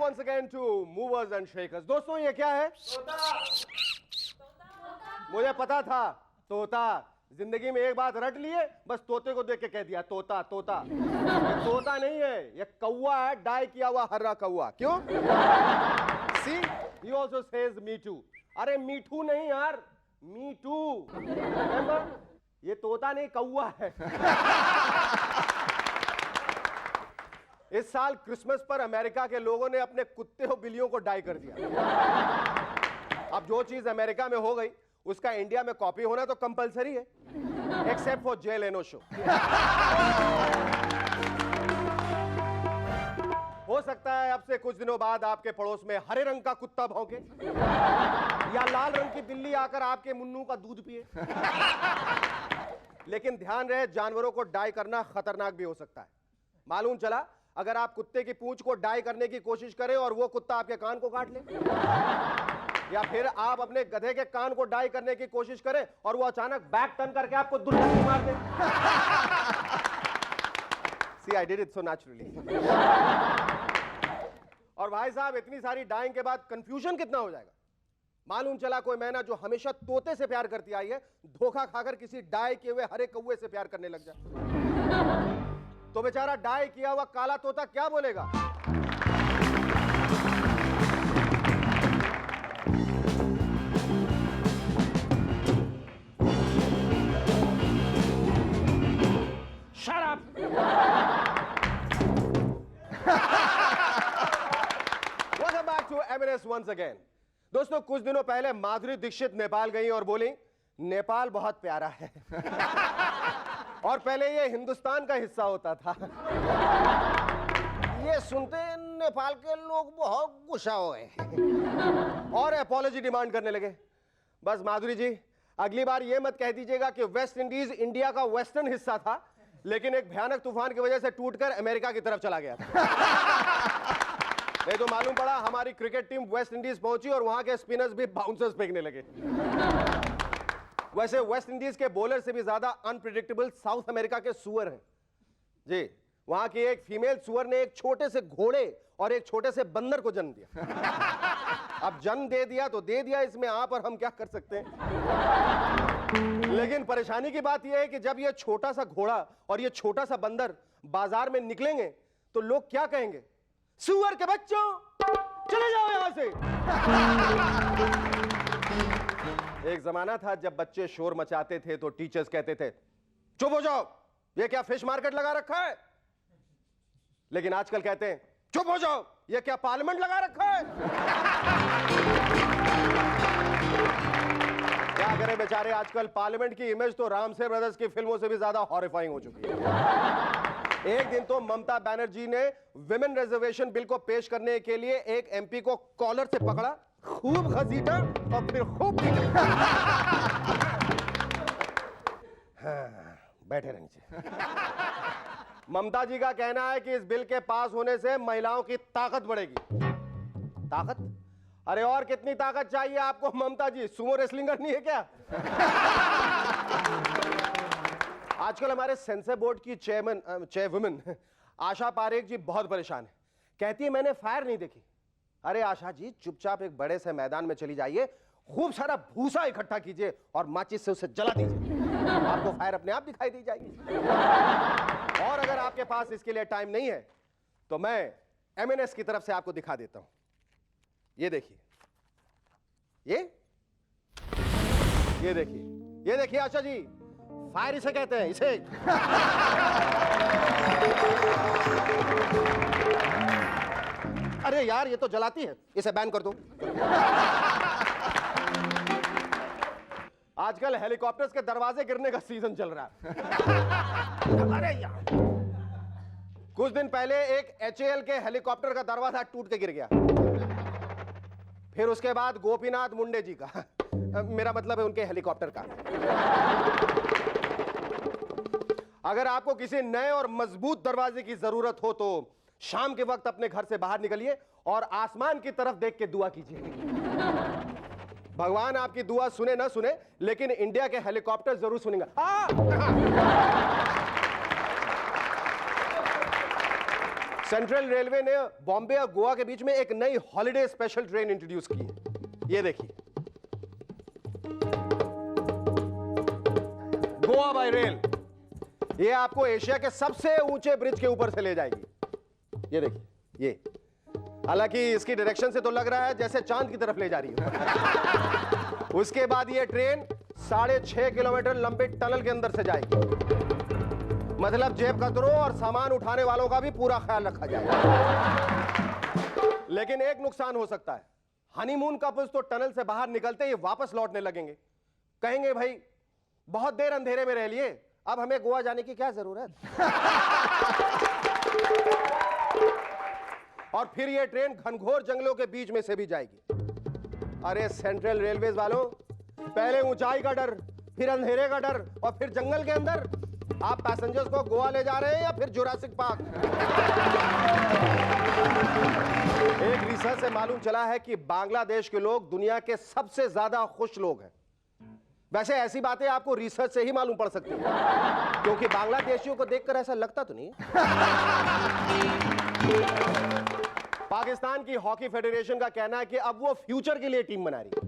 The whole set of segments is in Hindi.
once again to movers and shakers. दोस्तों ये क्या है? मुझे पता था तोता। जिंदगी में एक बात रट लिए, बस तोते को देख के कह दिया तोता तोता। ये तोता नहीं है, ये कौवा है, डाई किया हुआ हर्रा कौवा। क्यों? See, he also says me too. अरे मीठू नहीं यार, me too. Remember? ये तोता नहीं कौवा है। इस साल क्रिसमस पर अमेरिका के लोगों ने अपने कुत्ते और बिल्लियों को डाई कर दिया। अब जो चीज अमेरिका में हो गई उसका इंडिया में कॉपी होना तो कंपलसरी है, एक्सेप्ट फॉर जे लेनो शो। हो सकता है अब से कुछ दिनों बाद आपके पड़ोस में हरे रंग का कुत्ता भौंके या लाल रंग की बिल्ली आकर आपके मुन्नू का दूध पिए। लेकिन ध्यान रहे, जानवरों को डाई करना खतरनाक भी हो सकता है। मालूम चला अगर आप कुत्ते की पूंछ को डाई करने की कोशिश करें और वो कुत्ता आपके कान को काट ले, या फिर आप अपने गधे के कान को डाई करने की कोशिश करें और वो अचानक बैक टर्न करके आपको दुर्घटना मार दे। See, I did it so naturally. और भाई साहब इतनी सारी डाइंग के बाद कंफ्यूजन कितना हो जाएगा। मालूम चला कोई मैना जो हमेशा तोते से प्यार करती आई है, धोखा खाकर किसी डाई किए हुए हरे कौवे से प्यार करने लग जाए, तो बेचारा डाई किया हुआ काला तोता क्या बोलेगा? Shut up! Welcome back to M&S once again. दोस्तों कुछ दिनों पहले माधुरी दीक्षित नेपाल गई और बोली नेपाल बहुत प्यारा है। और पहले ये हिंदुस्तान का हिस्सा होता था। ये सुनते नेपाल के लोग बहुत गुस्सा हुए और अपॉलॉजी डिमांड करने लगे। बस माधुरी जी, अगली बार ये मत कह दीजिएगा कि वेस्ट इंडीज इंडिया का वेस्टर्न हिस्सा था, लेकिन एक भयानक तूफान की वजह से टूटकर अमेरिका की तरफ चला गया था। नहीं तो मालूम पड़ा हमारी क्रिकेट टीम वेस्ट इंडीज पहुंची और वहां के स्पिनर्स भी बाउंसर्स फेंकने लगे। वैसे वेस्ट इंडीज के बॉलर से भी ज्यादा अनप्रिडिक्टेबल साउथ अमेरिका के सुअर हैं जी। वहां की एक फीमेल सुअर ने एक छोटे से घोड़े और एक छोटे से बंदर को जन्म दिया। अब जन्म दे दिया तो दे दिया, इसमें आप और हम क्या कर सकते हैं। लेकिन परेशानी की बात यह है कि जब यह छोटा सा घोड़ा और यह छोटा सा बंदर बाजार में निकलेंगे तो लोग क्या कहेंगे? सुअर के बच्चों चले जाओ यहां से। एक जमाना था जब बच्चे शोर मचाते थे तो टीचर्स कहते थे चुप हो जाओ, ये क्या फिश मार्केट लगा रखा है। लेकिन आजकल कहते हैं चुप हो जाओ, ये क्या पार्लियामेंट लगा रखा है। क्या करें बेचारे, आजकल पार्लियामेंट की इमेज तो रामसे ब्रदर्स की फिल्मों से भी ज्यादा हॉरिफाइंग हो चुकी है। एक दिन तो ममता बनर्जी ने विमेन रिजर्वेशन बिल को पेश करने के लिए एक एमपी को कॉलर से पकड़ा, खूब घसीटा और फिर खूब हाँ, बैठे रहिए। ममता जी का कहना है कि इस बिल के पास होने से महिलाओं की ताकत बढ़ेगी। ताकत? अरे और कितनी ताकत चाहिए आपको ममता जी, सुमो रेसलिंगर नहीं है क्या? आजकल हमारे सेंसर बोर्ड की चेयरवुमन आशा पारेख जी बहुत परेशान है। कहती है मैंने फायर नहीं देखी। अरे आशा जी चुपचाप एक बड़े से मैदान में चली जाइए, खूब सारा भूसा इकट्ठा कीजिए और माचिस से उसे जला दीजिए, आपको फायर अपने आप दिखाई दी जाएगी। और अगर आपके पास इसके लिए टाइम नहीं है तो मैं M&S की तरफ से आपको दिखा देता हूं। ये देखिए, ये देखिए आशा जी, फायर इसे कहते हैं, इसे। अरे यार ये तो जलाती है, इसे बैन कर दो। आजकल हेलीकॉप्टर्स के दरवाजे गिरने का सीजन चल रहा है। अरे यार कुछ दिन पहले एक HAL के हेलीकॉप्टर का दरवाजा टूट के गिर गया। फिर उसके बाद गोपीनाथ मुंडे जी का, मेरा मतलब है उनके हेलीकॉप्टर का। अगर आपको किसी नए और मजबूत दरवाजे की जरूरत हो तो शाम के वक्त अपने घर से बाहर निकलिए और आसमान की तरफ देख के दुआ कीजिए। भगवान आपकी दुआ सुने ना सुने, लेकिन इंडिया के हेलीकॉप्टर जरूर सुनेंगे। सेंट्रल रेलवे ने बॉम्बे और गोवा के बीच में एक नई हॉलिडे स्पेशल ट्रेन इंट्रोड्यूस की है। ये देखिए, गोवा बाय रेल। ये आपको एशिया के सबसे ऊंचे ब्रिज के ऊपर से ले जाएगी। ये देखिए, ये हालांकि इसकी डायरेक्शन से तो लग रहा है जैसे चांद की तरफ ले जा रही है। उसके बाद ये ट्रेन 6.5 किलोमीटर लंबे टनल के अंदर से जाएगी। मतलब जेब कतरों और सामान उठाने वालों का भी पूरा ख्याल रखा जाएगा। लेकिन एक नुकसान हो सकता है, हनीमून कपल्स तो टनल से बाहर निकलते ही वापस लौटने लगेंगे। कहेंगे भाई बहुत देर अंधेरे में रह लिए, अब हमें गोवा जाने की क्या जरूरत। और फिर यह ट्रेन घनघोर जंगलों के बीच में से भी जाएगी। अरे सेंट्रल रेलवेज वालों, पहले ऊंचाई का डर, फिर अंधेरे का डर और फिर जंगल के अंदर। आप पैसेंजर्स को गोवा ले जा रहे हैं या फिर जुरासिक पार्क। एक रिसर्च से मालूम चला है कि बांग्लादेश के लोग दुनिया के सबसे ज्यादा खुश लोग हैं। वैसे ऐसी बातें आपको रिसर्च से ही मालूम पड़ सकती है, क्योंकि बांग्लादेशियों को देखकर ऐसा लगता तो नहीं। पाकिस्तान की हॉकी फेडरेशन का कहना है कि अब वो फ्यूचर के लिए टीम बना रही है।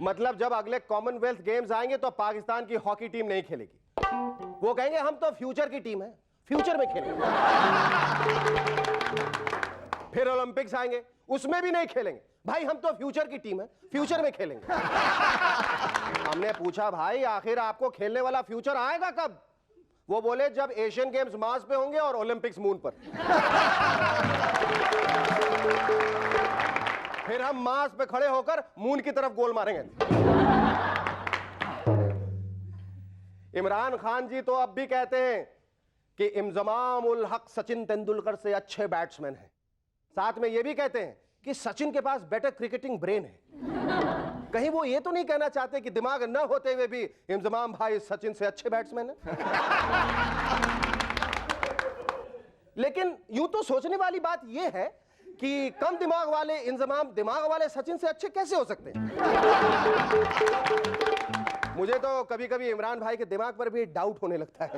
मतलब जब अगले कॉमनवेल्थ गेम्स आएंगे तो पाकिस्तान की हॉकी टीम नहीं खेलेगी। वो कहेंगे हम तो फ्यूचर की टीम है, फ्यूचर में खेलेंगे। फिर ओलंपिक्स आएंगे, उसमें भी नहीं खेलेंगे। भाई हम तो फ्यूचर की टीम है, फ्यूचर में खेलेंगे। हमने पूछा भाई आखिर आपको खेलने वाला फ्यूचर आएगा कब? वो बोले जब एशियन गेम्स मार्स पे होंगे और ओलंपिक्स मून पर। फिर हम मार्स पे खड़े होकर मून की तरफ गोल मारेंगे। इमरान खान जी तो अब भी कहते हैं कि इंजमाम उल हक सचिन तेंदुलकर से अच्छे बैट्समैन हैं। साथ में यह भी कहते हैं कि सचिन के पास बेटर क्रिकेटिंग ब्रेन है। कहीं वो ये तो नहीं कहना चाहते कि दिमाग न होते हुए भी इंजमाम भाई सचिन से अच्छे बैट्समैन हैं। लेकिन यूं तो सोचने वाली बात यह है कि कम दिमाग वाले इंजमाम दिमाग वाले सचिन से अच्छे कैसे हो सकते हैं? मुझे तो कभी कभी इमरान भाई के दिमाग पर भी डाउट होने लगता है।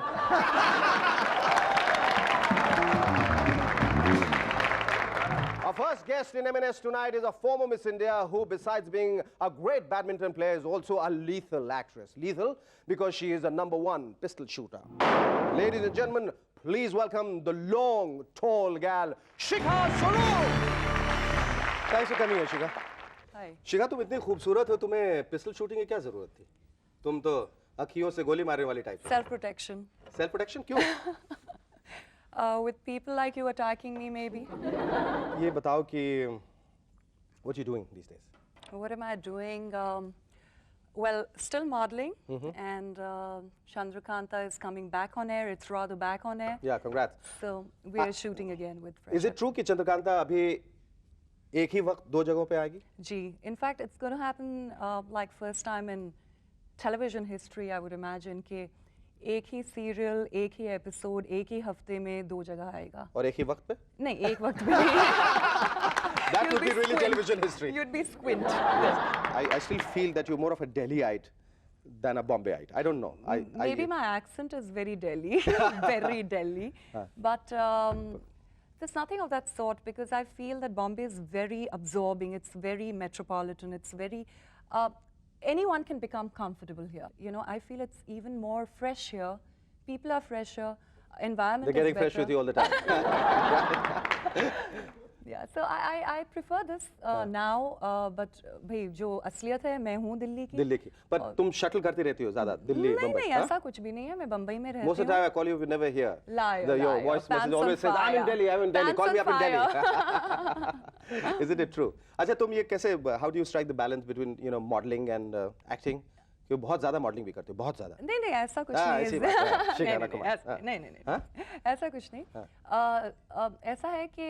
Our first guest in M&S tonight is a former Miss India who, besides being a great badminton player, is also a lethal actress. Lethal because she is a #1 pistol shooter. Ladies and gentlemen, please welcome the long, tall gal, Shikha Suloo. Thanks for coming here, Shikha. Hi. शिखा, तुम इतनी खूबसूरत हो, तुम्हें पिस्टल शूटिंग की क्या जरूरत थी? तुम तो अखियों से गोली मारने वाली type. Self protection. Self protection क्यों? With people like you attacking me, maybe. ये बताओ कि what you doing these days? What am I doing? Well, still modeling, and Chandrakanta is coming back on air. It's rather back on air. Yeah, congrats. So we are shooting again with Fresh. Is it true कि चंद्रकांता अभी एक ही वक्त दो जगहों पे आएगी? Gee, in fact, it's going to happen like first time in television history, I would imagine, कि एक ही सीरियल, एक ही एपिसोड, एक ही हफ्ते में दो जगह आएगा। और एक ही वक्त पे? नहीं, एक वक्त में नहीं। That would be really television history. You'd be squint. I still feel that you're more of a Delhiite than a Bombayite. I don't know. Maybe my accent is very Delhi, very Delhi. But there's nothing of that sort because I feel that Bombay is very absorbing. It's very metropolitan. It's very... anyone can become comfortable here. You know, I feel it's even more fresh here. People are fresher. Environment They're getting is better. fresh with you all the time. Yeah, so I prefer this now. But भाई जो असलियत है मैं हूँ दिल्ली की. दिल्ली की. पर तुम शटल करती रहती हो ज़्यादा दिल्ली बम्बई. नहीं ऐसा कुछ भी नहीं है. मैं बम्बई में रहती हूँ. Most of the time I call you, you never hear. Liar. Your voice message always says, I'm in Delhi, I'm in Delhi. Call me up in Delhi. Isn't it true? अच्छा तुम ये कैसे? How do you strike the balance between modeling and acting? क्यों बहुत ज़्यादा मॉडलिंग भी करते हो, बहुत ज़्यादा. नहीं ऐसा कुछ नहीं है. नहीं ऐसा कुछ नहीं. ऐसा है कि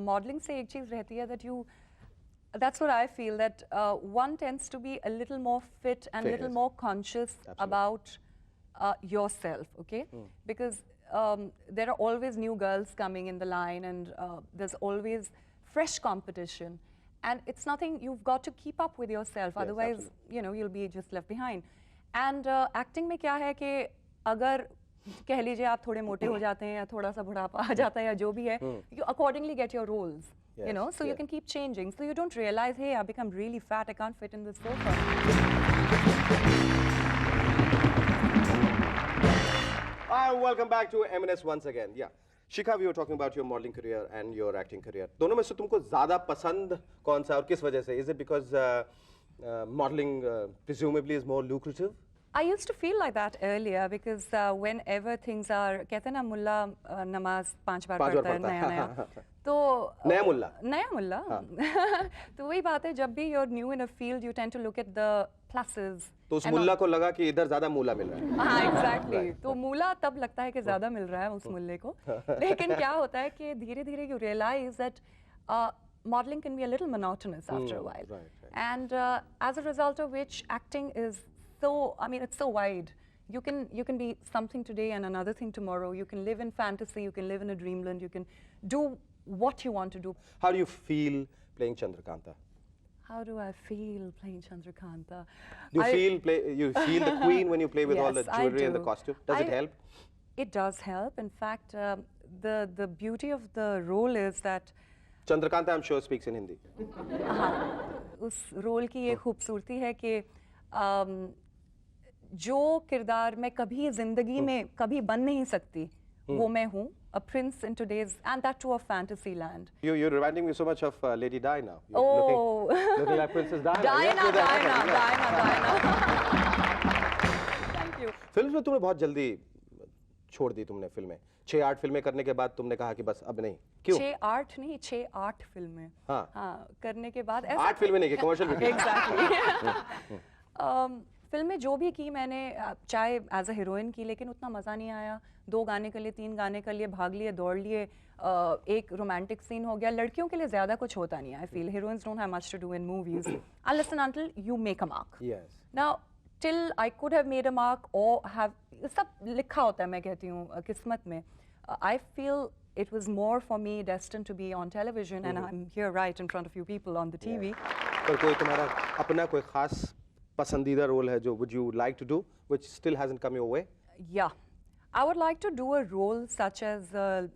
मॉडलिंग से एक चीज़ रहती है that you, that's what I feel, that one tends to be a little more fit and little more conscious about yourself, okay? Because there are always new girls coming in the line and there's always fresh competition. And it's nothing, you've got to keep up with yourself, otherwise, you know, you'll be just left behind. And acting में क्या है कि अगर कह लीजिए आप थोड़े मोटे हो जाते हैं या थोड़ा सा बुढ़ापा आ जाता है या जो भी है, you accordingly get your roles, you know, so you can keep changing. So you don't realize, hey, I've become really fat, I can't fit in this sofa. Welcome back to M&S once again. Yeah. Shikha, we were talking about your modeling career and your acting career. दोनों में से तुमको ज़्यादा पसंद कौन सा और किस वजह से? Is it because modeling presumably is more lucrative? I used to feel like that earlier because whenever things are, कहते हैं ना मुल्ला नमाज 5 बार पढ़ता है नया तो नया मुल्ला तो वही बात है, जब भी you're new in a field you tend to look at the pluses. तो उस मुल्ला को लगा कि इधर ज़्यादा मूला मिल रहा है. हाँ, exactly. तो मूला तब लगता है कि ज़्यादा मिल रहा है उस मुल्ले को, लेकिन क्या होता है कि धीरे-धीरे you realize that modeling can be a little monotonous after a while, and as a result of which acting is so, I mean, it's so wide. You can be something today and another thing tomorrow. You can live in fantasy. You can live in a dreamland. You can do what you want to do. How do you feel playing Chandrakanta? How do I feel playing Chandrakanta? You feel the queen when you play with all the jewelry and the costume. Does it help? It does help. In fact, the beauty of the role is that Chandrakanta, I'm sure, speaks in Hindi. हाँ, उस रोल की ये खूबसूरती है कि जो किरदार मैं कभी जिंदगी में कभी बन नहीं सकती, वो मैं हूँ. A prince in today's, and that to a fantasy land. You're reminding me so much of Lady Di now. You're looking like Princess Diana. Diana. Thank you. Film में तुमने बहुत जल्दी छोड़ दी तुमने फिल्में. 6-8 फिल्में करने के बाद तुमने कहा कि बस अब नहीं. क्यों? 6-8 नहीं, 6-8 फिल्में. हाँ, करने के बाद ऐसा 8 फिल्में नहीं की, कमर्शियल भी. Exactly. फिल्में जो भी की मैंने, चाहे एज अ हीरोइन की, लेकिन उतना मज़ा नहीं आया. 2 गाने के लिए, 3 गाने के लिए भाग लिए, दौड़ लिए, एक रोमांटिक सीन हो गया. लड़कियों के लिए ज़्यादा कुछ होता नहीं है. I feel heroines don't have much to do in movies unless and until you make a mark. Yes. Now till I could have made a mark or have, सब लिखा होता है, मैं कहती हूँ किस्मत में. I feel it was more for me destined to be on television, and I'm here right in front of you people on the TV. पर कोई तुम्हारा अपना कोई खास पसंदीदा रोल है जो would you like to do which still hasn't come your way? Yeah, I would like to do a role such as a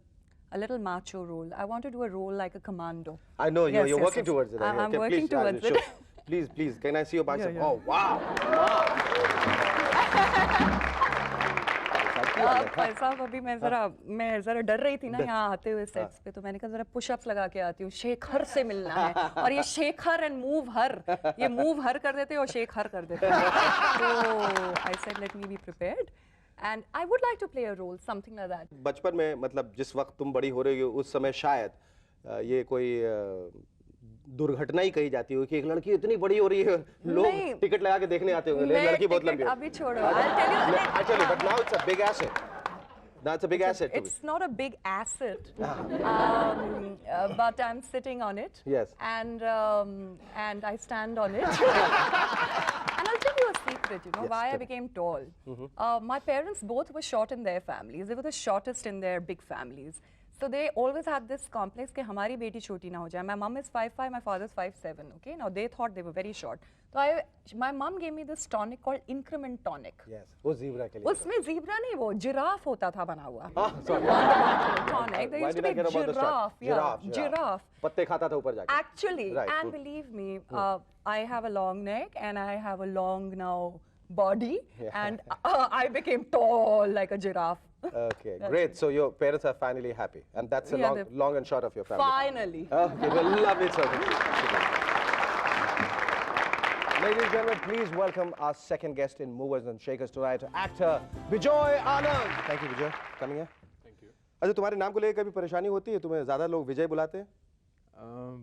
little macho role. I want to do a role like a commando. I know you're working towards it. I'm working towards it. Please, can I see your bicep? Yeah. Oh wow! भाई साहब, अभी मैं जरा डर रही थी ना यहाँ आते हुए सेट्स पे, तो मैंने कहा जरा पुशअप्स लगा के आती हूँ. शेखर से मिलना है, और ये शेखर एंड मूव हर, ये मूव हर कर देते और शेख हर कर देते. तो I said let me be prepared and I would like to play a role something like that. बचपन में, मतलब जिस वक्त तुम बड़ी हो रही हो उस समय शायद ये कोई दुर्घटना ही कही जाती हो कि एक लड़की इतनी बड़ी हो रही है, लोग टिकट लगा के देखने आते होंगे, लड़की बहुत लंबी है. अभी छोड़ो, I'll tell you, but now it's a big asset. That's a big asset. It's not a big asset, but I'm sitting on it. Yes. And I stand on it. And I'll tell you a secret, you know, why I became tall. My parents both were short in their families. They were the shortest in their big families. So they always had this complex कि हमारी बेटी छोटी ना हो जाए. My mom is 5'5", my father is 5'7". Okay, now they thought they were very short. So my mom gave me this tonic called Increment Tonic. Yes, वो zebra के लिए. उसमें zebra नहीं, वो जिराफ होता था बना हुआ. Sorry. Tonic. There used to be giraffe. पत्ते खाता था ऊपर जाके. Actually, and believe me, I have a long neck and I have a long now body, and I became tall like a giraffe. Okay, great. So your parents are finally happy, and that's a long and short of your family. Finally. Okay, well, love it, sir. Ladies and gentlemen, please welcome our second guest in Movers and Shakers tonight, actor Bijoy Anand. Thank you, Bijoy, coming here. Thank you. अच्छा, तुम्हारे नाम को लेकर कभी परेशानी होती है? तुम्हें ज़्यादा लोग विजय बुलाते हैं?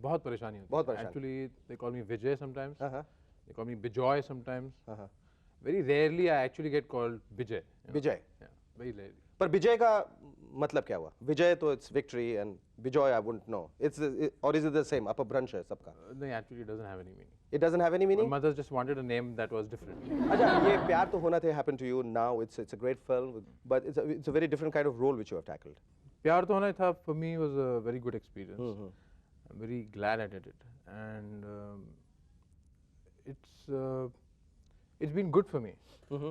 बहुत परेशानी होती है. बहुत परेशानी. Actually, they call me Vijay sometimes. They call me Bijoy sometimes. Very rarely I actually get called Vijay. Vijay. Yeah, very rarely. पर विजय का मतलब क्या हुआ? विजय तो it's victory and Bijoy I wouldn't know. Or is it the same? अपभ्रंश है सबका. No, actually it doesn't have any meaning. It doesn't have any meaning? My mother just wanted a name that was different. अच्छा, ये प्यार तो होना थे happened to you now. It's a great film, but it's a very different kind of role which you have tackled. प्यार तो होना था for me was a very good experience. I'm very glad I did it, and it's it's been good for me.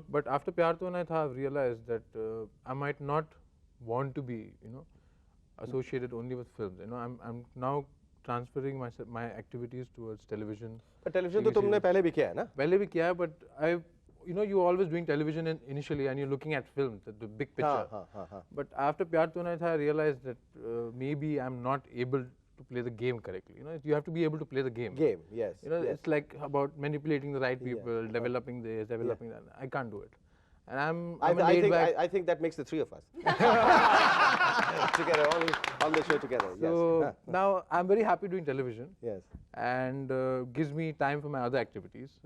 But after Pyar To Na Tha, I've realized that I might not want to be, you know, associated only with films. You know, I'm now transferring my activities towards television. पर टेलीविजन तो तुमने पहले भी किया है ना? पहले भी किया है, but you know, you're always doing television initially, and you're looking at films, the big picture. But after Pyar To Na Tha, I realized that maybe I'm not able to play the game correctly. You know, you have to be able to play the game. Game, yes. You know, yes. it's like about manipulating the right people, developing this, developing that. I can't do it. And I think that makes the three of us together on the show together. So yes. now I'm very happy doing television. Yes. And gives me time for my other activities.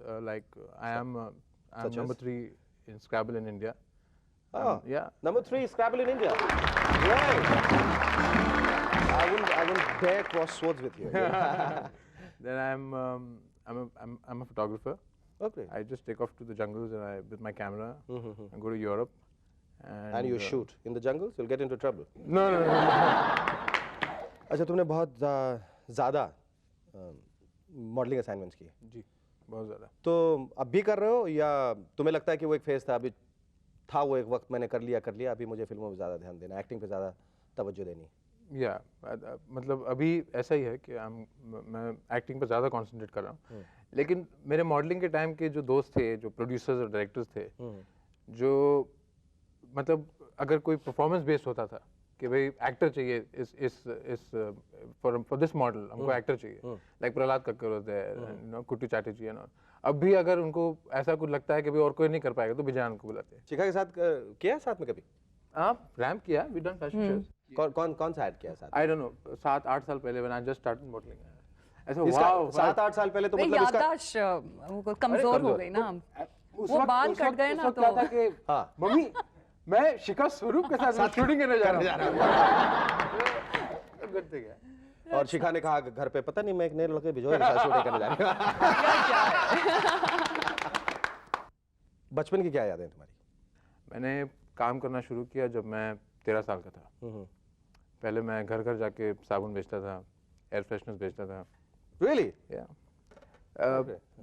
I'm number 3 in Scrabble in India. Oh, yeah. Number 3 Scrabble in India. Right. I wouldn't dare cross swords with you. Then I'm a photographer. Okay. I just take off to the jungles and with my camera and go to Europe. And you shoot in the jungles. You'll get into trouble. No. अच्छा, तुमने बहुत ज़्यादा मॉडलिंग असाइनमेंट्स किए? जी, बहुत ज़्यादा। तो अब भी कर रहे हो या तुम्हें लगता है कि वो एक फेज था, अभी था वो एक वक्त मैंने कर लिया, अभी मुझे फिल्मों पे ज़्यादा ध्यान देना, एक्टिंग पे ज़्यादा तवज्जो देनी? या मतलब अभी ऐसा ही है कि मैं एक्टिंग पर ज़्यादा कंसंट्रेट कर रहा हूँ, लेकिन मेरे मॉडलिंग के टाइम के जो दोस्त थे, जो प्रोड्यूसर्स और डायरेक्टर्स थे, जो मतलब अगर कोई परफॉर्मेंस बेस्ड होता था कि भाई एक्टर चाहिए इस फॉर दिस मॉडल, हमको एक्टर चाहिए, लाइक प्रहलाद कक्कर होते हैं, कुट्टू चैटर्जी है ना, अब भी अगर उनको ऐसा कुछ लगता है कि भाई और कोई नहीं कर पाएगा तो बिजान को बुलाते हैं। शिखा के साथ किया साथ में कभी? हाँ, रैम्प किया, वी डन फैशन शोज। कौन सा ऐड किया साथ? आई डोंट नो, 7-8 साल पहले when I just started modelling. ऐसा वाओ, 7-8 साल पहले तो मतलब इसका कमजोर हो गई ना, वो बाल कट गए ना, तो हाँ मम्मी मैं शिखा स्वरूप के साथ शूटिंग करने जा रहा हूँ। और शिखा ने कहा घर पे पता नहीं मैं एक नए लड़के भिजोए के साथ शूटिंग करने जा रहा हूँ। बचपन की क्या यादें तुम्हारी? मैंने काम करना शुरू किया जब मैं 13 साल का था। पहले मैं घर घर जाके साबुन बेचता था, एयर फ्रेशनर्स बेचता था। Really? Yeah.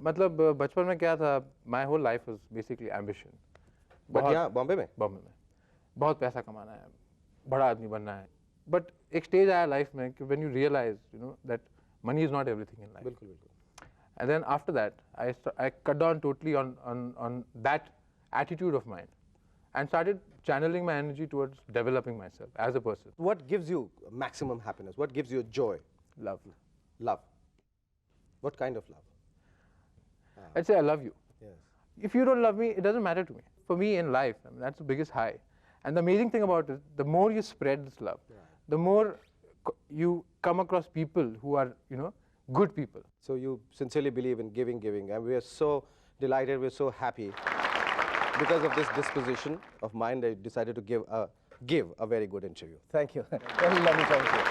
मतलब बचपन में क्या था, my whole life was basically ambition. But यहाँ बॉम्बे में बहुत पैसा कमाना है, बड़ा आदमी बनना है। But एक स्टेज आया लाइफ में कि when you realize, you know, that money is not everything in life. बिल्कुल। And then after that, I cut down totally on that attitude of mine, and started channeling my energy towards developing myself as a person. What gives you maximum happiness? What gives you joy? Love. What kind of love? I'd say I love you. Yes. If you don't love me, it doesn't matter to me. For me in life, I mean, that's the biggest high. And the amazing thing about it, the more you spread this love, the more you come across people who are, you know, good people. So you sincerely believe in giving, and we are so delighted, we're so happy. Because of this disposition of mine, I decided to give a very good interview. Thank you. Very lovely talking to you.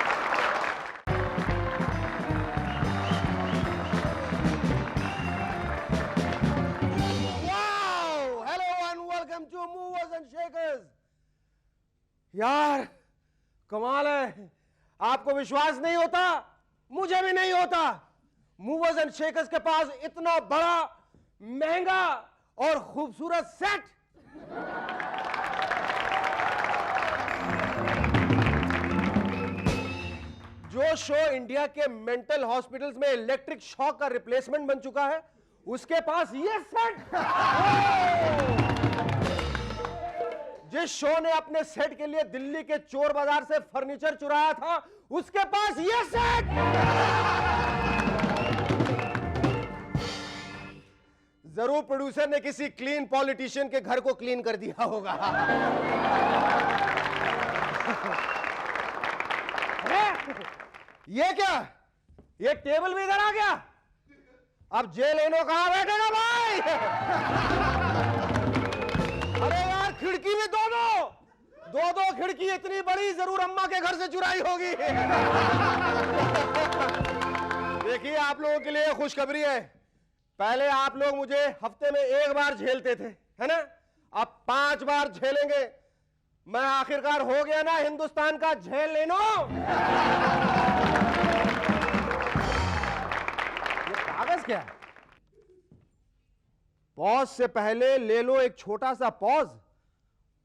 Wow! Hello and welcome to Movers and Shakers. यार कमाल है, आपको विश्वास नहीं होता, मुझे भी नहीं होता। मूवर्स एंड शेकर्स के पास इतना बड़ा, महंगा और खूबसूरत सेट। जो शो इंडिया के मेंटल हॉस्पिटल्स में इलेक्ट्रिक शॉक का रिप्लेसमेंट बन चुका है, उसके पास ये सेट। जिस शो ने अपने सेट के लिए दिल्ली के चोर बाजार से फर्नीचर चुराया था, उसके पास ये सेट। जरूर प्रोड्यूसर ने किसी क्लीन पॉलिटिशियन के घर को क्लीन कर दिया होगा। ये क्या, ये टेबल भी इधर आ गया। अब जेल एनो कहां बैठेगा भाई? अरे यार, खिड़की भी दो खिड़की इतनी बड़ी, जरूर अम्मा के घर से चुराई होगी। देखिए, आप लोगों के लिए खुशखबरी है। पहले आप लोग मुझे हफ्ते में 1 बार झेलते थे, है ना? अब 5 बार झेलेंगे। मैं आखिरकार हो गया ना हिंदुस्तान का झेल लेनो। ये कागज क्या है? पॉज से पहले ले लो एक छोटा सा पॉज,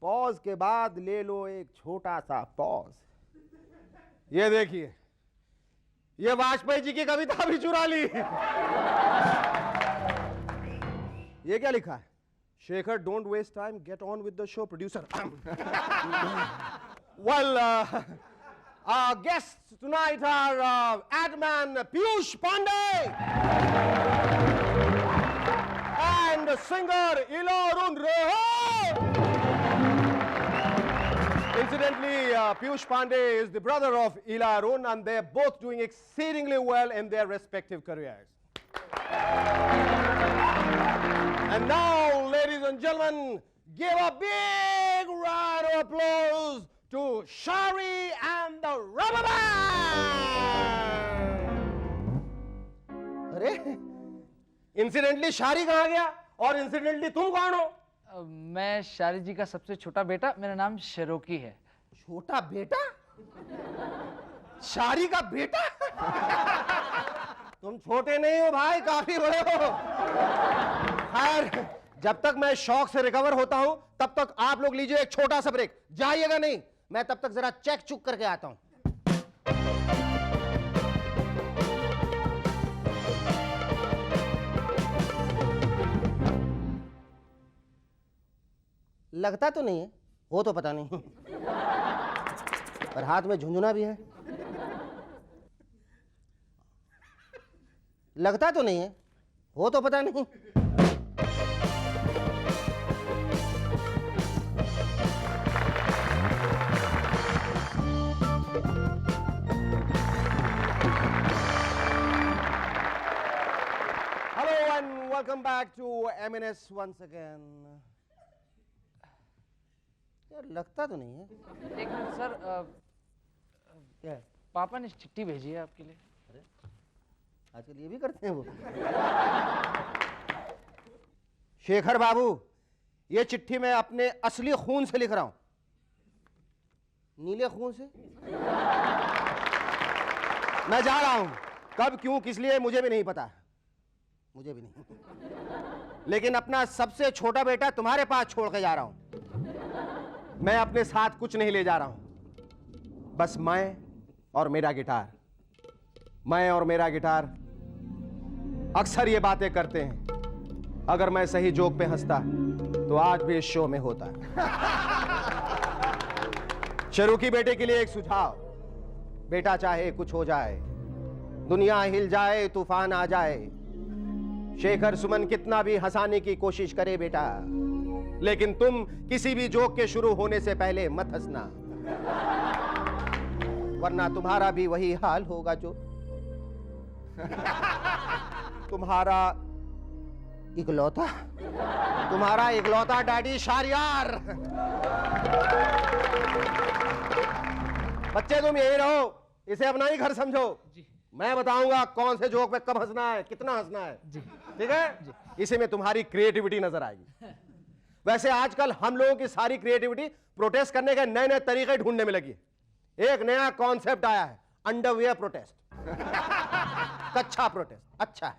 पॉज के बाद ले लो एक छोटा सा पॉज। ये देखिए, ये वाजपेयी जी की कविता भी चुरा ली। ये क्या लिखा है? Shekhar, don't waste time, get on with the show. Producer, well, our guests tonight are Adman Piyush Pandey and singer Ilarun Rehan. Incidentally, Piyush Pandey is the brother of Ilarun, and they're both doing exceedingly well in their respective careers. And now, ladies and gentlemen, give a big round of applause to Shari and the Rubber Band. अरे, इंसिडेंटली शारी कहाँ गया और इंसिडेंटली तुम कौन हो? मैं शारी जी का सबसे छोटा बेटा, मेरा नाम शेरोकी है। छोटा बेटा? शारी का बेटा? तुम छोटे नहीं हो भाई, काफी बड़े हो। खैर, जब तक मैं शौक से रिकवर होता हूं तब तक आप लोग लीजिए एक छोटा सा ब्रेक। जाइएगा नहीं, मैं तब तक जरा चेक चुक करके आता हूं। लगता तो नहीं है, वो तो पता नहीं, पर हाथ में झुंझुना भी है। लगता तो नहीं है, वो तो पता नहीं। Hello and welcome back to M&S once again. यार लगता तो नहीं है। एक मिनट सर, क्या है? पापा ने चिट्ठी भेजी है आपके लिए। आजकल ये भी करते हैं वो। शेखर बाबू, ये चिट्ठी मैं अपने असली खून से लिख रहा हूं। नीले खून से। मैं जा रहा हूं, कब क्यों किस लिए मुझे भी नहीं पता, मुझे भी नहीं, लेकिन अपना सबसे छोटा बेटा तुम्हारे पास छोड़ के जा रहा हूं। मैं अपने साथ कुछ नहीं ले जा रहा हूं, बस मैं और मेरा गिटार। मैं और मेरा गिटार अक्सर ये बातें करते हैं। अगर मैं सही जोक पे हंसता तो आज भी इस शो में होता। शेरोकी बेटे के लिए एक सुझाव, बेटा चाहे कुछ हो जाए, दुनिया हिल जाए, तूफान आ जाए, शेखर सुमन कितना भी हंसाने की कोशिश करे बेटा, लेकिन तुम किसी भी जोक के शुरू होने से पहले मत हंसना, वरना तुम्हारा भी वही हाल होगा जो तुम्हारा इकलौता डैडी शारियार। बच्चे तुम यही रहो, इसे अपना ही घर समझो। मैं बताऊंगा कौन से जोक पे कब हंसना है, कितना हंसना है, ठीक है? इसी में तुम्हारी क्रिएटिविटी नजर आएगी। वैसे आजकल हम लोगों की सारी क्रिएटिविटी प्रोटेस्ट करने के नए नए तरीके ढूंढने में लगी है। एक नया कॉन्सेप्ट आया है, अंडरवियर प्रोटेस्ट। कच्छा प्रोटेस्ट अच्छा है,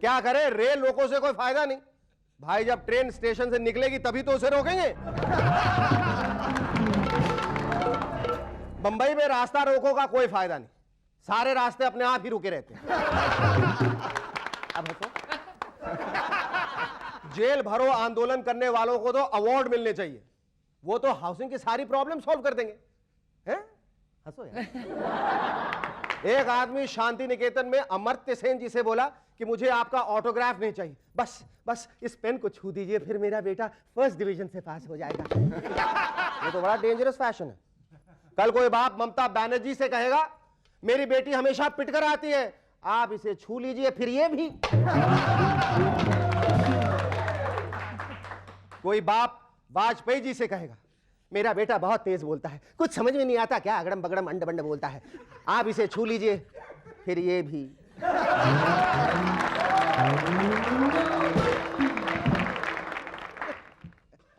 क्या करे, रेल रोको से कोई फायदा नहीं भाई, जब ट्रेन स्टेशन से निकलेगी तभी तो उसे रोकेंगे। बंबई में रास्ता रोको का कोई फायदा नहीं, सारे रास्ते अपने आप ही रुके रहते हैं। अब जेल भरो आंदोलन करने वालों को तो अवार्ड मिलने चाहिए, वो तो हाउसिंग की सारी प्रॉब्लम सॉल्व कर देंगे, हैं? हंसो यार। एक आदमी शांति निकेतन में अमर्त्य सेन जी से बोला कि मुझे आपका ऑटोग्राफ नहीं चाहिए, बस इस पेन को छू दीजिए, फिर मेरा बेटा फर्स्ट डिवीजन से पास हो जाएगा। ये तो बड़ा डेंजरस फैशन है। कल कोई बाप ममता बनर्जी से कहेगा मेरी बेटी हमेशा पिट कर आती है, आप इसे छू लीजिए, फिर ये भी। कोई बाप वाजपेयी जी से कहेगा मेरा बेटा बहुत तेज बोलता है, कुछ समझ में नहीं आता क्या अगड़म बगड़म अंड बंड बोलता है, आप इसे छू लीजिए, फिर ये भी।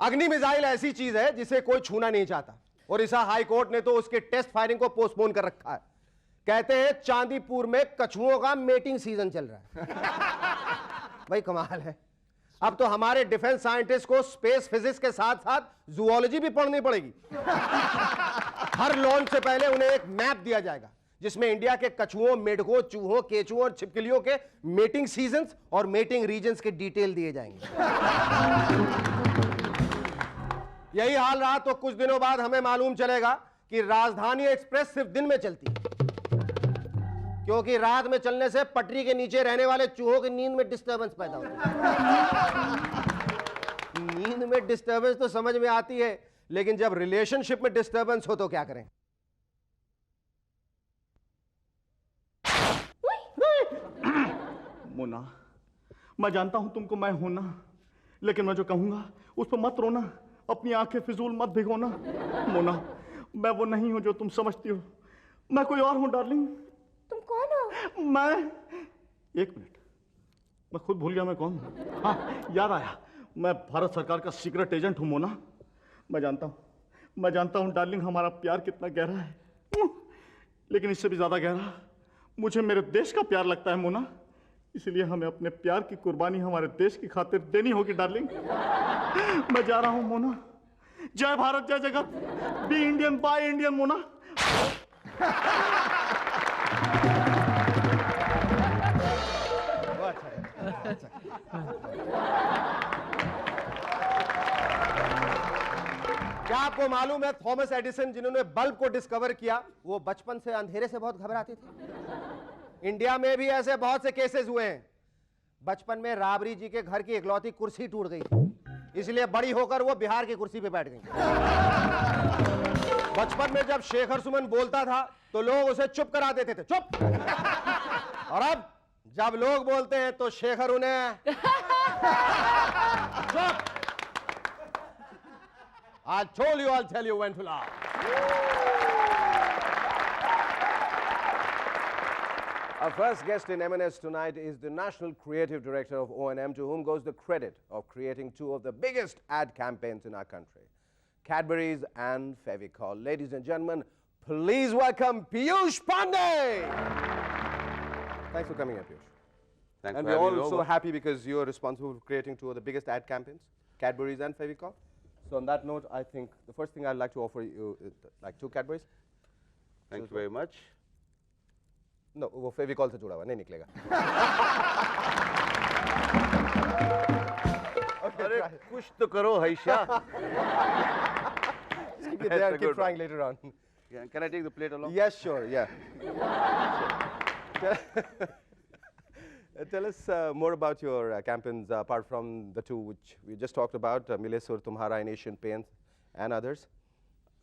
अग्नि मिसाइल ऐसी चीज है जिसे कोई छूना नहीं चाहता, और इसा हाई कोर्ट ने तो उसके टेस्ट फायरिंग को पोस्टपोन कर रखा है। कहते हैं चांदीपुर में कछुओं का मेटिंग सीजन चल रहा है। भाई कमाल है, अब तो हमारे डिफेंस साइंटिस्ट को स्पेस फिजिक्स के साथ साथ जूलॉजी भी पढ़नी पड़ेगी। हर लॉन्च से पहले उन्हें एक मैप दिया जाएगा जिसमें इंडिया के कछुओं, मेढकों, चूहों, केचुओं और छिपकलियों के मेटिंग सीजन्स और मेटिंग रीजन्स के डिटेल दिए जाएंगे। यही हाल रहा तो कुछ दिनों बाद हमें मालूम चलेगा कि राजधानी एक्सप्रेस सिर्फ दिन में चलती है, क्योंकि रात में चलने से पटरी के नीचे रहने वाले चूहों की नींद में डिस्टरबेंस पैदा होती है। नींद में डिस्टरबेंस तो समझ में आती है, लेकिन जब रिलेशनशिप में डिस्टरबेंस हो तो क्या करें? मोना, मैं जानता हूं तुमको मैं हूं ना, लेकिन मैं जो कहूंगा उस पर मत रोना, अपनी आंखें फिजूल मत भिगोना। मोना, मैं वो नहीं हूं जो तुम समझती हो, मैं कोई और हूं डार्लिंग। तुम कौन हो? मैं, एक मिनट, मैं खुद भूल गया मैं कौन हूं। हाँ, याद आया, मैं भारत सरकार का सीक्रेट एजेंट हूं मोना। मैं जानता हूं डार्लिंग हमारा प्यार कितना गहरा है, लेकिन इससे भी ज्यादा गहरा मुझे मेरे देश का प्यार लगता है मोना। इसलिए हमें अपने प्यार की कुर्बानी हमारे देश की खातिर देनी होगी डार्लिंग। मैं जा रहा हूं मोना। जय भारत, जय जगत, be Indian buy Indian Mona. क्या आपको मालूम है थॉमस एडिसन जिन्होंने बल्ब को डिस्कवर किया, वो बचपन से अंधेरे से बहुत घबराते थे। इंडिया में भी ऐसे बहुत से केसेस हुए हैं। बचपन में राबड़ी जी के घर की इकलौती कुर्सी टूट गई थी, इसलिए बड़ी होकर वो बिहार की कुर्सी पे बैठ गई। बचपन में जब शेखर सुमन बोलता था तो लोग उसे चुप करा देते थे, चुप। और अब जब लोग बोलते हैं तो शेखर उन्हें चुप। I told you, I'll tell you when to laugh. Our first guest in M&S tonight is the National Creative Director of O&M, to whom goes the credit of creating two of the biggest ad campaigns in our country, Cadbury's and Fevicol. Ladies and gentlemen, please welcome Piyush Pandey. Thanks for coming here, Piyush. Thanks And for we're having me all so over. happy because you're responsible for creating two of the biggest ad campaigns, Cadbury's and Fevicol. So on that note, I think the first thing I'd like to offer you is like two Cadbury's. Thank you very much. No, वो फेविकॉल से जुड़ा हुआ नहीं निकलेगा। अरे कुछ तो करो हैशा। Keep it there, That's a keep good trying one. later on. Can I take the plate along? Yes, sure, yeah. Tell us more about your campaigns, apart from the two which we just talked about, Mile Sur Tumhara in Asian Paints and others.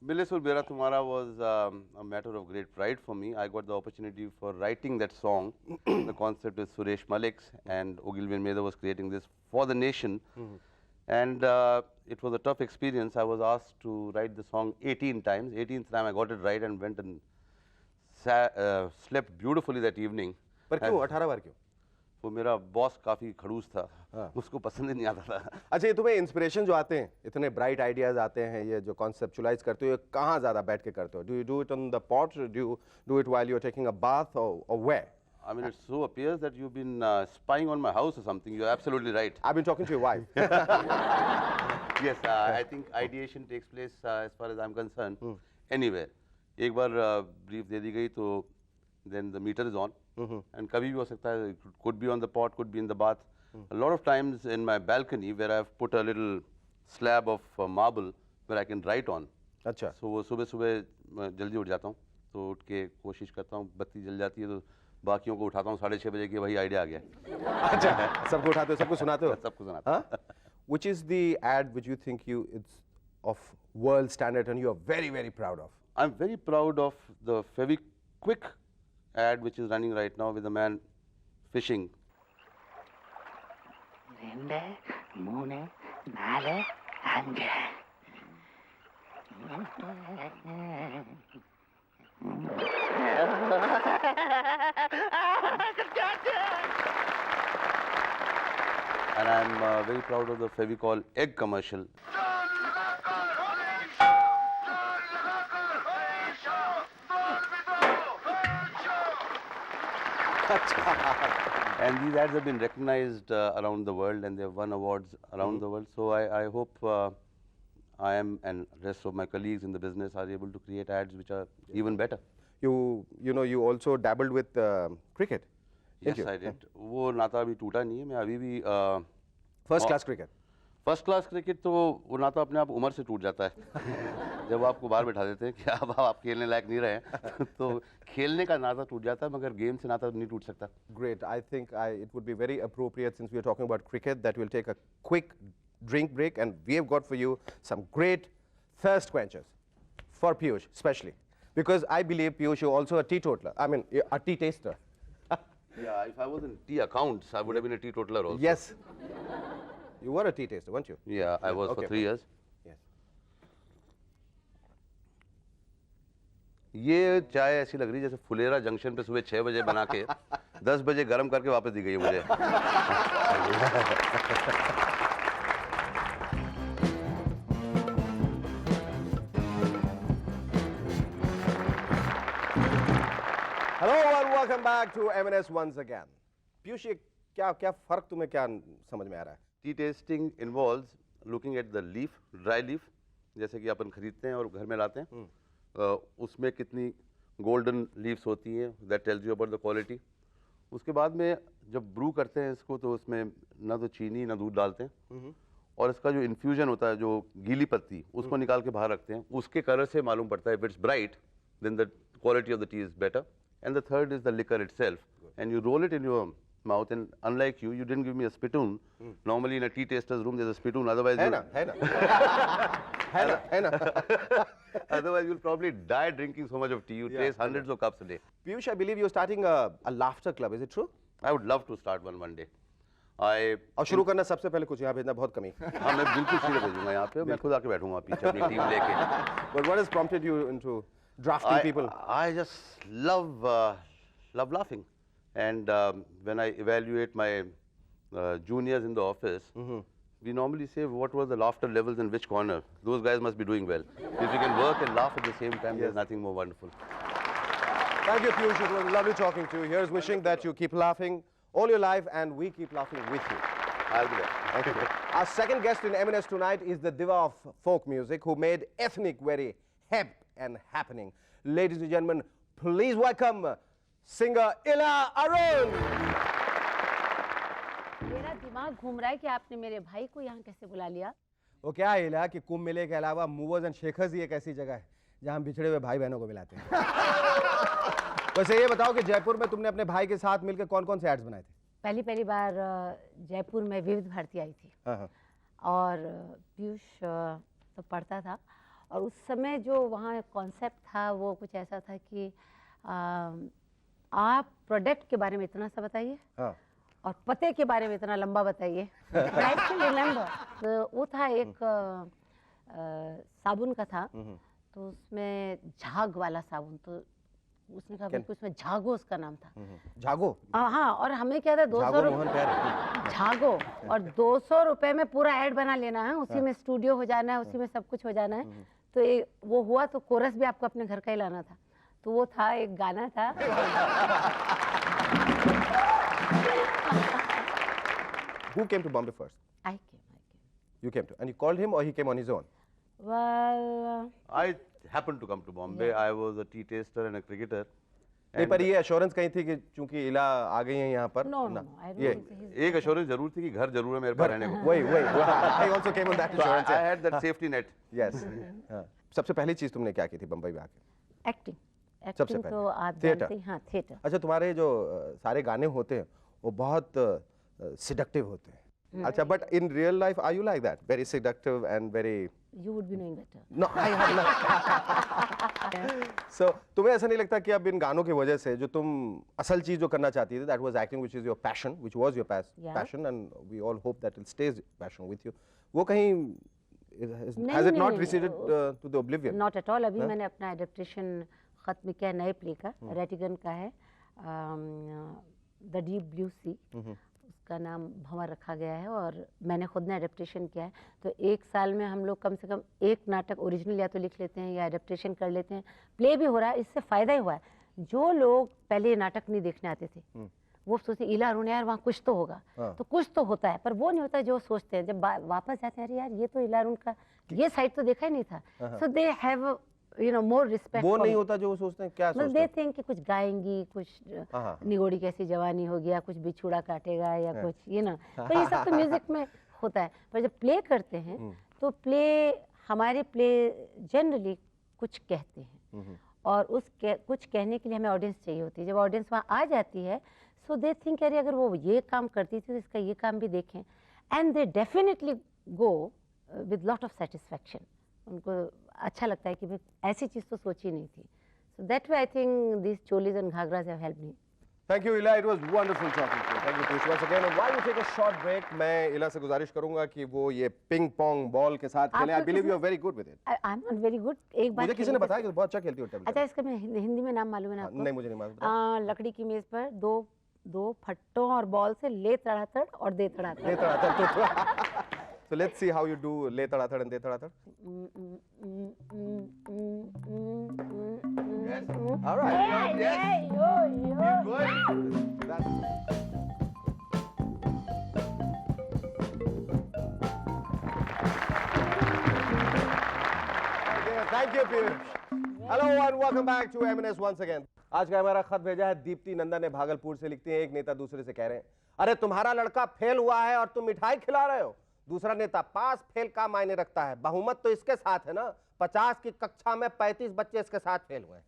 Mile Sur Mera Tumhara was a matter of great pride for me. I got the opportunity for writing that song. The concept is Suresh Malik's, and Ogilvy Mehta was creating this for the nation. And it was a tough experience. I was asked to write the song 18 times. 18th time I got it right and went and slept beautifully that evening. पर क्यों 18 बार क्यों? वो मेरा बॉस काफी खड़ूस था, उसको पसंद ही नहीं आता था। अच्छा, ये तुम्हें इंस्पिरेशन जो आते हैं, इतने ब्राइट आइडियाज आते हैं, ये जो कॉन्सेप्चुलाइज करते हो, ये कहाँ ज़्यादा बैठ के करते हो? Do you do it on the pot? Do you do it while you're taking a bath, or where? I mean, it so appears that you've been spying on my house or something. You're absolutely right. I've been talking to your wife. Yes, I think ideation takes place, as far as I'm concerned, anywhere. एक बार brief दे दी गई तो then the meter is on. And kabhi bhi ho sakta hai, it could be on the pot, could be in the bath. A lot of times in my balcony where I've put a little slab of marble where I can write on. अच्छा. So वो सुबह जल्दी उठ जाता हूँ, तो उठ के कोशिश करता हूँ, बत्ती जल जाती है तो बाकियों को उठाता हूँ 6:30 बजे कि वही आइडिया आ गया। अच्छा, सबको उठाते हो, सबको सुनाते हो? सबको सुनाता हूँ। Which is the ad which you think it's of world standard and you are very, very proud of? I'm very proud of the Fevikwik ad which is running right now with a man fishing. 2, 3, 4, 5. And I'm very proud of the Fevicol egg commercial. And these ads have been recognized around the world, and they have won awards around the world. So I hope I am and rest of my colleagues in the business are able to create ads which are even better. You know, you also dabbled with cricket. Yes, I did. वो नाता अभी टूटा नहीं है. मैं अभी भी First class cricket. First class cricket तो वो नाता अपने आप उम्र से टूट जाता है. जब आपको बाहर बैठा देते हैं कि अब आप खेलने लायक नहीं रहे तो खेलने का नाता टूट जाता है, मगर गेम से नाता नहीं टूट सकता. Great. I think it would be very appropriate, since we are talking about cricket, that we'll take a quick drink break, and we have got for you some great thirst quenchers for Piyush, especially because I believe Piyush, you're also a teetotaler. I mean, a tea taster. Yeah, if I was in tea accounts, I would have been a teetotaler also. Yes. You were a tea taster, weren't you? Yeah, I was for 3 years. Yes. ये चाय ऐसी लग रही है जैसे फुलेरा जंक्शन पे सुबह 6 बजे बना के 10 बजे गर्म करके वापस दी गई है मुझे. Hello and welcome back to M&S once again. Piyush, ये क्या फर्क तुम्हें क्या समझ में आ रहा है? T testing involves looking at the leaf, dry leaf, जैसे कि अपन खरीदते हैं और घर में लाते हैं. उसमें कितनी गोल्डन लीव्स होती हैं, that tells you about the quality. उसके बाद में जब ब्रू करते हैं इसको तो उसमें ना तो चीनी ना दूध डालते हैं, और इसका जो इन्फ्यूजन होता है, जो गीली पत्ती, उसको निकाल के बाहर रखते हैं. उसके कलर से मालूम पड़ता है if it's bright then the quality of the tea is better. And the third is the liquor itself. And you roll it in your mouth, and unlike you didn't give me a spittoon. Normally in a tea taster's room there's a spittoon, otherwise otherwise you'll probably die drinking so much of tea. You taste hundreds of cups a day. Piyush, I believe you're starting a laughter club, is it true? I would love to start one day. और शुरू करना सबसे पहले कुछ यहाँ भेजना बहुत कमी. हाँ, मैं बिल्कुल सीधे भेजूंगा यहाँ पे. मैं खुद आके बैठूंगा पीछे अपनी टीम लेके. But what has prompted you into drafting people? I just love laughing, and when I evaluate my juniors in the office, we normally say what were the laughter levels in which corner. Those guys must be doing well. If you can work and laugh at the same time, there's nothing more wonderful. Thank you, Piyush. It was lovely talking to you. Here's wishing that you keep laughing all your life, and we keep laughing with you. I'll be there. Thank you. Our second guest in M&S tonight is the diva of folk music who made ethnic very hip and happening. Ladies and gentlemen, please welcome singer Ila Arun. मेरा दिमाग घूम रहा है कि आपने मेरे भाई को यहाँ कैसे बुला लिया. वो क्या है इला कि कुंभ मेले के अलावा मूवर्स एंड शेखर्स ही एक ऐसी जगह है जहाँ हम बिछड़े हुए भाई बहनों को मिलाते हैं. वैसे ये बताओ कि जयपुर में तुमने अपने भाई के साथ मिलकर कौन-कौन से एड्स बनाए थे? पहली बार जयपुर में विविध भारती आई थी. और पीयूष तो पढ़ता था, और उस समय जो वहाँ कॉन्सेप्ट था वो कुछ ऐसा था कि आप प्रोडक्ट के बारे में इतना सा बताइए और पते के बारे में इतना लंबा बताइए. तो वो था एक साबुन का था, तो उसमें झाग वाला साबुन, तो उसने कहा बिल्कुल उसमें झागो उसका नाम था. झागो? हाँ, और हमें क्या था 200 रुपये झागो, और 200 रुपये में पूरा ऐड बना लेना है, उसी में स्टूडियो हो जाना है, उसी में सब कुछ हो जाना है. तो वो हुआ तो कोरस भी आपको अपने घर का ही लाना था. तो वो था, एक गाना था. Who came to Bombay first? I came. You came to, and you called him or he came on his own? Well, I happened to come to Bombay. I was a tea taster and a cricketer. नहीं, पर ये एश्योरेंस कहीं थी कि चूंकि इला आ गई है यहाँ पर. no, I don't ये think so. He's- एक एश्योरेंस जरूर थी कि घर जरूर है मेरे पास रहने को. वही I also came on that So assurance. I had that safety net. Yes. हाँ. सबसे पहली चीज तुमने क्या की थी बम्बई में आके? एक्टिंग. सबसे एक्टिंग पहले तो आप थिएटर. जानते हैं. हाँ, थिएटर. अच्छा, तुम्हारे जो सारे गाने होते हैं वो बहुत सिडक्टिव होते हैं. अच्छा, but in real life are you like that, very seductive and very? You would be knowing better. No, I have not. So तुम्हें ऐसा नहीं लगता कि अब इन गानों की वजह से जो तुम असल चीज जो करना चाहती थी, that was acting, which is your passion, which was your passion, and we all hope that it stays passion with you, वो कहीं has it not receded to the oblivion? Not at all. अभी मैंने अपना एडेप्टेशन खत्म किया नए प्ले का, रेटिगन का है, द डीप ब्लू सी, उसका नाम भंवर रखा गया है, और मैंने खुद ने एडेप्टेशन किया है. तो एक साल में हम लोग कम से कम एक नाटक ओरिजिनल या तो लिख लेते हैं या एडेप्टेशन कर लेते हैं. प्ले भी हो रहा है, इससे फ़ायदा ही हुआ है. जो लोग पहले नाटक नहीं देखने आते थे वो सोचते इला अरुण यार वहाँ कुछ तो होगा, तो कुछ तो होता है, पर वो नहीं होता जो सोचते हैं। जब वापस जाते हैं, अरे यार ये तो इला अरुण का ये साइड तो देखा ही नहीं था। सो दे हैव मोर रिस्पेक्ट। वो नहीं होता जो वो सोचते हैं, क्या सोचते दे थिंक कि कुछ गाएंगी, कुछ निगोड़ी कैसी जवानी हो गया, कुछ बिछुड़ा काटेगा या कुछ तो ये सब तो म्यूजिक में होता है। पर जब प्ले करते हैं तो हमारे प्ले जनरली कुछ कहते हैं, और कुछ कहने के लिए हमें ऑडियंस चाहिए होती है। जब ऑडियंस वहाँ आ जाती है, सो दे थिंक अरे अगर वो ये काम करती थी तो इसका ये काम भी देखें, and they definitely go with lot of satisfaction. उनको अच्छा लगता है कि भाई ऐसी चीज़ तो सोची नहीं थी। So that way I think this cholis and ghagras have helped me. Thank you, Ila. It was wonderful talking to you. Thank you, Piyush. Once again, and while you take a short break, मैं इला से गुजारिश करूंगा कि वो ये पिंग पोंग बॉल के साथ खेलें. I believe you are very good with it. I am not very good. एक बार मुझे किसी ने बताया कि बहुत अच्छा खेलती हो टेबल। अच्छा, इसका मैं हिंदी में नाम मालूम है ना आपको? नहीं, मुझे नहीं मालूम। लकड़ी की मेज पर दो फट्टों और बॉल से ले तड़ातड़ और दे तड़ातड़। ले तड़ातड़। So let's see how you do ले तड़ातड़ and they तड़ातड़. Yes. All right. Yes. Good. Thank you, Piyush. Hello and welcome back to M&S once again. आज का हमारा खत भेजा है दीप्ति नंदा ने भागलपुर से। लिखती हैं, एक नेता दूसरे से कह रहे हैं, अरे तुम्हारा लड़का फेल हुआ है और तुम मिठाई खिला रहे हो। दूसरा नेता, पास फेल का मायने रखता है, बहुमत तो इसके साथ है ना, 50 की कक्षा में 35 बच्चे इसके साथ फेल हुए हैं।